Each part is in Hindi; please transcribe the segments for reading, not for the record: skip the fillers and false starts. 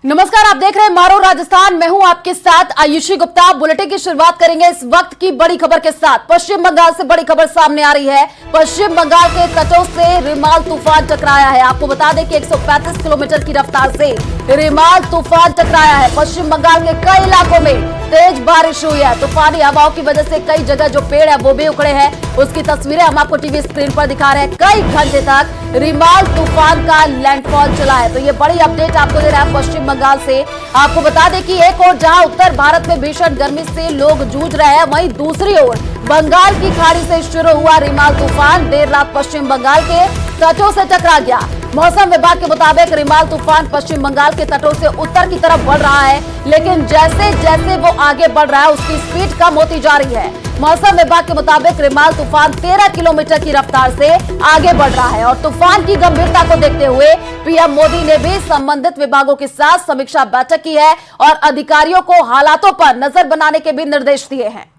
नमस्कार, आप देख रहे हैं मारो राजस्थान। मैं हूं आपके साथ आयुषी गुप्ता। बुलेटिन की शुरुआत करेंगे इस वक्त की बड़ी खबर के साथ। पश्चिम बंगाल से बड़ी खबर सामने आ रही है। पश्चिम बंगाल के तटों से रिमाल तूफान टकराया है। आपको बता दें कि 135 किलोमीटर की रफ्तार से रिमाल तूफान टकराया है। पश्चिम बंगाल के कई इलाकों में तेज बारिश हुई है। तूफानी हवाओं की वजह से कई जगह जो पेड़ है वो भी उखड़े हैं। उसकी तस्वीरें हम आपको टीवी स्क्रीन पर दिखा रहे हैं। कई घंटे तक रिमाल तूफान का लैंडफॉल चला है। तो ये बड़ी अपडेट आपको दे रहा है पश्चिम बंगाल से। आपको बता दें कि एक ओर जहां उत्तर भारत में भीषण गर्मी से लोग जूझ रहे हैं, वहीं दूसरी ओर बंगाल की खाड़ी से शुरू हुआ रिमाल तूफान देर रात पश्चिम बंगाल के तटों से टकरा गया। मौसम विभाग के मुताबिक रिमाल तूफान पश्चिम बंगाल के तटों से उत्तर की तरफ बढ़ रहा है, लेकिन जैसे जैसे वो आगे बढ़ रहा है उसकी स्पीड कम होती जा रही है। मौसम विभाग के मुताबिक रिमाल तूफान 13 किलोमीटर की रफ्तार से आगे बढ़ रहा है और तूफान की गंभीरता को देखते हुए पीएम मोदी ने भी संबंधित विभागों के साथ समीक्षा बैठक की है और अधिकारियों को हालातों पर नजर बनाने के भी निर्देश दिए हैं।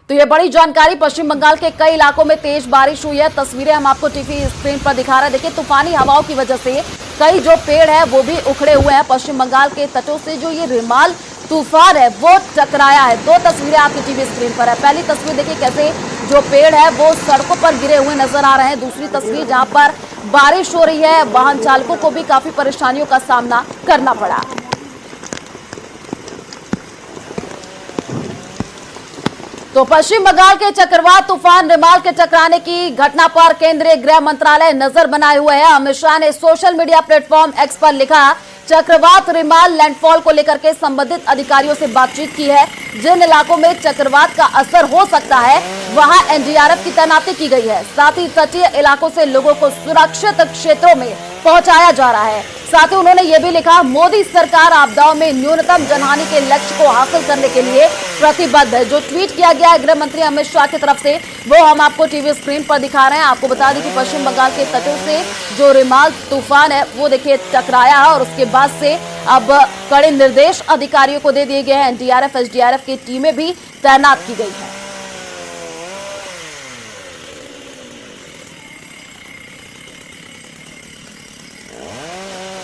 तो ये बड़ी जानकारी। पश्चिम बंगाल के कई इलाकों में तेज बारिश हुई है। तस्वीरें हम आपको टीवी स्क्रीन पर दिखा रहे हैं। देखिए, तूफानी हवाओं की वजह से कई जो पेड़ है वो भी उखड़े हुए हैं। पश्चिम बंगाल के तटों से जो ये रिमाल तूफान है वो टकराया है। दो तस्वीरें आपकी टीवी स्क्रीन पर है। पहली तस्वीर देखिए कैसे जो पेड़ है वो सड़कों पर गिरे हुए नजर आ रहे हैं। दूसरी तस्वीर जहां पर बारिश हो रही है, वाहन चालकों को भी काफी परेशानियों का सामना करना पड़ा। तो पश्चिम बंगाल के चक्रवात तूफान रिमाल के टकराने की घटना पर केंद्रीय गृह मंत्रालय नजर बनाए हुए है। अमित शाह ने सोशल मीडिया प्लेटफॉर्म एक्स पर लिखा, चक्रवात रिमाल लैंडफॉल को लेकर के संबंधित अधिकारियों से बातचीत की है। जिन इलाकों में चक्रवात का असर हो सकता है वहां एनडीआरएफ की तैनाती की गई है। साथ ही तटीय इलाकों से लोगों को सुरक्षित क्षेत्रों में पहुंचाया जा रहा है। साथ ही उन्होंने ये भी लिखा, मोदी सरकार आपदाओं में न्यूनतम जनहानि के लक्ष्य को हासिल करने के लिए प्रतिबद्ध है। जो ट्वीट किया गया है गृह मंत्री अमित शाह की तरफ से वो हम आपको टीवी स्क्रीन पर दिखा रहे हैं। आपको बता दें कि पश्चिम बंगाल के तटों से जो रिमाल तूफान है वो देखिए टकराया है और उसके बाद से अब कड़े निर्देश अधिकारियों को दे दिए गए हैं। एनडीआरएफ एसडीआरएफ की टीमें भी तैनात की गई है।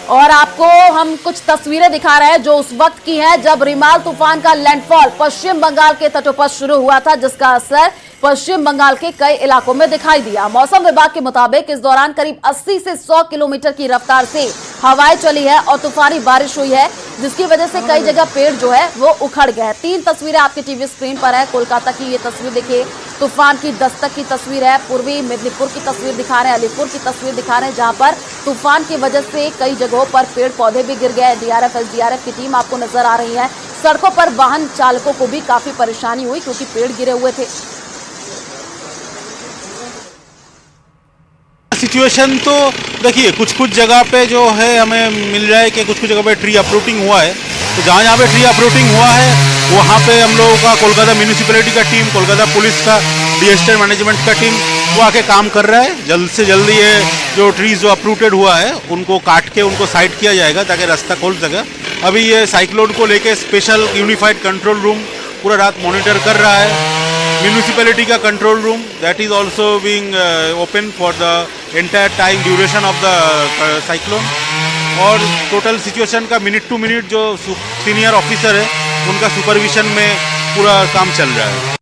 और आपको हम कुछ तस्वीरें दिखा रहे हैं जो उस वक्त की हैं जब रिमाल तूफान का लैंडफॉल पश्चिम बंगाल के तटों पर शुरू हुआ था, जिसका असर पश्चिम बंगाल के कई इलाकों में दिखाई दिया। मौसम विभाग के मुताबिक इस दौरान करीब 80 से 100 किलोमीटर की रफ्तार से हवाएं चली है और तूफानी बारिश हुई है, जिसकी वजह से कई जगह पेड़ जो है वो उखड़ गए हैं। 3 तस्वीरें आपकी टीवी स्क्रीन पर है। कोलकाता की ये तस्वीर देखिए, तूफान की दस्तक की तस्वीर है। पूर्वी मेदिनीपुर की तस्वीर दिखा रहे हैं, अलीपुर की तस्वीर दिखा रहे हैं, जहां पर तूफान की वजह से कई जगहों पर पेड़ पौधे भी गिर गए। डीआरएफ एसडीआरएफ की टीम आपको नजर आ रही है। सड़कों पर वाहन चालकों को भी काफी परेशानी हुई क्योंकि पेड़ गिरे हुए थे। सिचुएशन तो देखिए, कुछ कुछ जगह पे जो है हमें मिल रहा है कि कुछ कुछ जगह पे ट्री अपरूटिंग हुआ है। तो जहाँ जहाँ पे ट्री अपरूटिंग हुआ है वहाँ पे हम लोगों का कोलकाता म्यूनिसिपैलिटी का टीम, कोलकाता पुलिस का, डिजास्टर मैनेजमेंट का टीम वो आके काम कर रहा है। जल्द से जल्द ये जो ट्रीज जो अपरूटेड हुआ है उनको काट के उनको साइड किया जाएगा ताकि रास्ता खोल सके। अभी ये साइक्लोन को लेके स्पेशल यूनिफाइड कंट्रोल रूम पूरा रात मॉनिटर कर रहा है। म्यूनिसिपैलिटी का control room that is also being open for the entire time duration of the cyclone. और टोटल सिचुएशन का मिनट टू मिनट जो सीनियर ऑफिसर है उनका सुपरविजन में पूरा काम चल रहा है।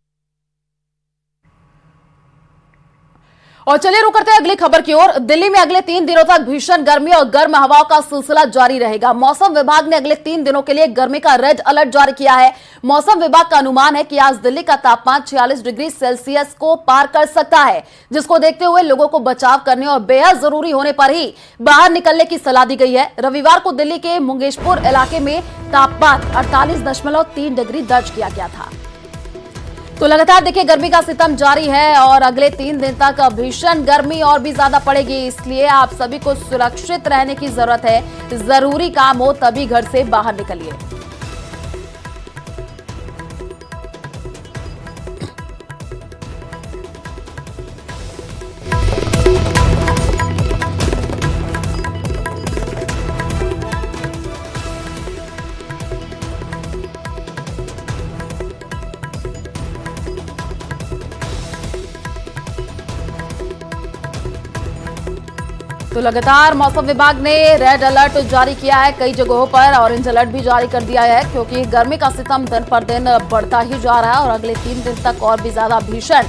और चलिए रुक करते हैं अगली खबर की ओर। दिल्ली में अगले 3 दिनों तक भीषण गर्मी और गर्म हवाओं का सिलसिला जारी रहेगा। मौसम विभाग ने अगले 3 दिनों के लिए गर्मी का रेड अलर्ट जारी किया है। मौसम विभाग का अनुमान है कि आज दिल्ली का तापमान 46 डिग्री सेल्सियस को पार कर सकता है, जिसको देखते हुए लोगों को बचाव करने और बेहद जरूरी होने पर ही बाहर निकलने की सलाह दी गई है। रविवार को दिल्ली के मुंगेशपुर इलाके में तापमान 48.3 डिग्री दर्ज किया गया था। तो लगातार देखिए गर्मी का सितम जारी है और अगले 3 दिन तक भीषण गर्मी और भी ज्यादा पड़ेगी, इसलिए आप सभी को सुरक्षित रहने की जरूरत है। जरूरी काम हो तभी घर से बाहर निकलिए। तो लगातार मौसम विभाग ने रेड अलर्ट जारी किया है कई जगहों पर, ऑरेंज अलर्ट भी जारी कर दिया है क्योंकि गर्मी का सितम दिन पर दिन बढ़ता ही जा रहा है और अगले 3 दिन तक और भी ज्यादा भीषण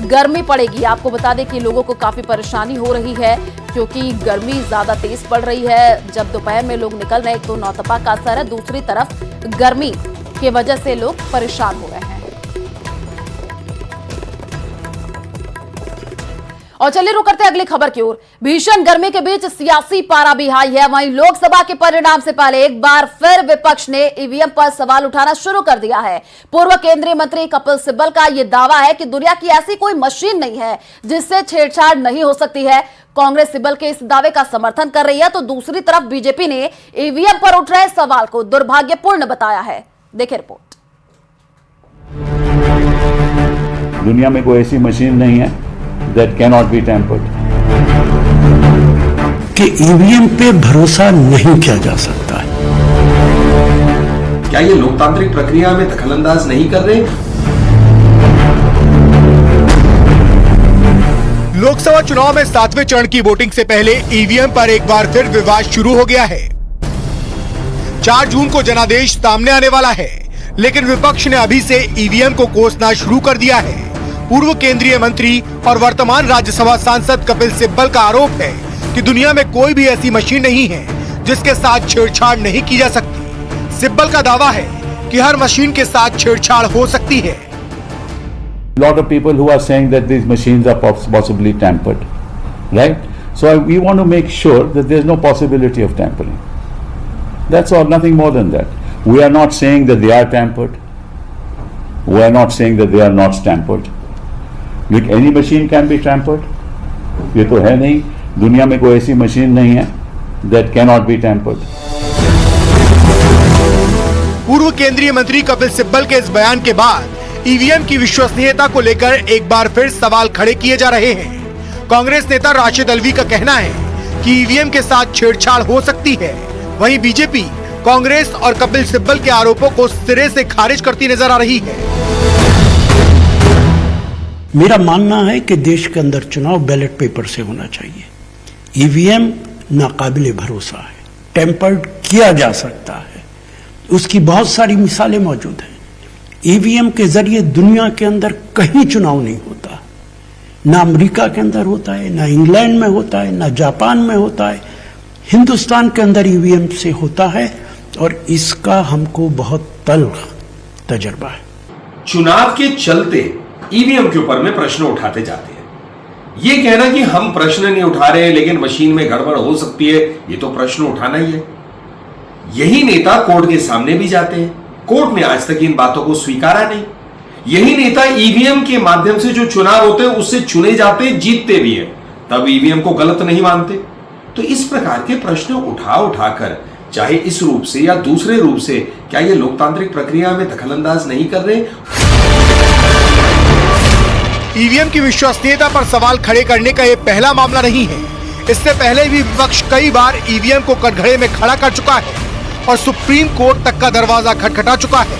गर्मी पड़ेगी। आपको बता दें कि लोगों को काफी परेशानी हो रही है क्योंकि गर्मी ज्यादा तेज पड़ रही है। जब दोपहर में लोग निकल रहे हैं तो नौतपा का असर है, दूसरी तरफ गर्मी की वजह से लोग परेशान हो रहे हैं। और चलिए रुक करते हैं अगली खबर की ओर। भीषण गर्मी के बीच सियासी पारा भी हाई है। वहीं लोकसभा के परिणाम से पहले एक बार फिर विपक्ष ने ईवीएम पर सवाल उठाना शुरू कर दिया है। पूर्व केंद्रीय मंत्री कपिल सिब्बल का यह दावा है कि दुनिया की ऐसी कोई मशीन नहीं है जिससे छेड़छाड़ नहीं हो सकती है। कांग्रेस सिब्बल के इस दावे का समर्थन कर रही है तो दूसरी तरफ बीजेपी ने ईवीएम पर उठ रहे सवाल को दुर्भाग्यपूर्ण बताया है। देखिए रिपोर्ट। दुनिया में कोई ऐसी मशीन नहीं है that cannot be tampered. कि ईवीएम पे भरोसा नहीं किया जा सकता है। क्या ये लोकतांत्रिक प्रक्रिया में दखलंदाज नहीं कर रहे? लोकसभा चुनाव में 7वें चरण की वोटिंग से पहले ईवीएम पर एक बार फिर विवाद शुरू हो गया है। 4 जून को जनादेश सामने आने वाला है, लेकिन विपक्ष ने अभी से ईवीएम को कोसना शुरू कर दिया है। पूर्व केंद्रीय मंत्री और वर्तमान राज्यसभा सांसद कपिल सिब्बल का आरोप है कि दुनिया में कोई भी ऐसी मशीन नहीं है जिसके साथ छेड़छाड़ नहीं की जा सकती। सिब्बल का दावा है कि हर मशीन के साथ छेड़छाड़ हो सकती है। Lot of people who are saying that these machines are possibly tampered, right? So we want to make sure that there is no possibility of tampering. That's all, nothing more than that. We are not saying that they are tampered. We are not saying that they are not tampered. Like any machine can be tampered. ये तो है नहीं, दुनिया में कोई ऐसी मशीन नहीं है that cannot be tampered. पूर्व केंद्रीय मंत्री कपिल सिब्बल के इस बयान के बाद ईवीएम की विश्वसनीयता को लेकर एक बार फिर सवाल खड़े किए जा रहे हैं। कांग्रेस नेता राशिद अलवी का कहना है कि ईवीएम के साथ छेड़छाड़ हो सकती है। वहीं बीजेपी कांग्रेस और कपिल सिब्बल के आरोपों को सिरे से खारिज करती नजर आ रही है। मेरा मानना है कि देश के अंदर चुनाव बैलेट पेपर से होना चाहिए। ईवीएम नाकाबिले भरोसा है, टेम्पर्ड किया जा सकता है, उसकी बहुत सारी मिसालें मौजूद हैं। ईवीएम के जरिए दुनिया के अंदर कहीं चुनाव नहीं होता, ना अमेरिका के अंदर होता है, ना इंग्लैंड में होता है, ना जापान में होता है। हिंदुस्तान के अंदर ईवीएम से होता है और इसका हमको बहुत तल्ख तजर्बा है। चुनाव के चलते ईवीएम के ऊपर में प्रश्न उठाते जाते हैं। ये कहना कि हम प्रश्न नहीं उठा रहे लेकिन मशीन में गड़बड़ हो सकती है, ये तो प्रश्न उठाना ही है। यही नेता कोर्ट के सामने भी जाते हैं, कोर्ट ने आज तक इन बातों को स्वीकारा नहीं। यही नेता ईवीएम के माध्यम से जो चुनाव होते हैं उससे चुने जाते, जीतते भी हैं, तब ईवीएम को गलत नहीं मानते। तो इस प्रकार के प्रश्न उठाकर चाहे इस रूप से या दूसरे रूप से, क्या ये लोकतांत्रिक प्रक्रिया में दखलंदाज नहीं कर रहे? ईवीएम की विश्वसनीयता पर सवाल खड़े करने का ये पहला मामला नहीं है। इससे पहले भी विपक्ष कई बार ईवीएम को कटघरे में खड़ा कर चुका है और सुप्रीम कोर्ट तक का दरवाजा खटखटा चुका है।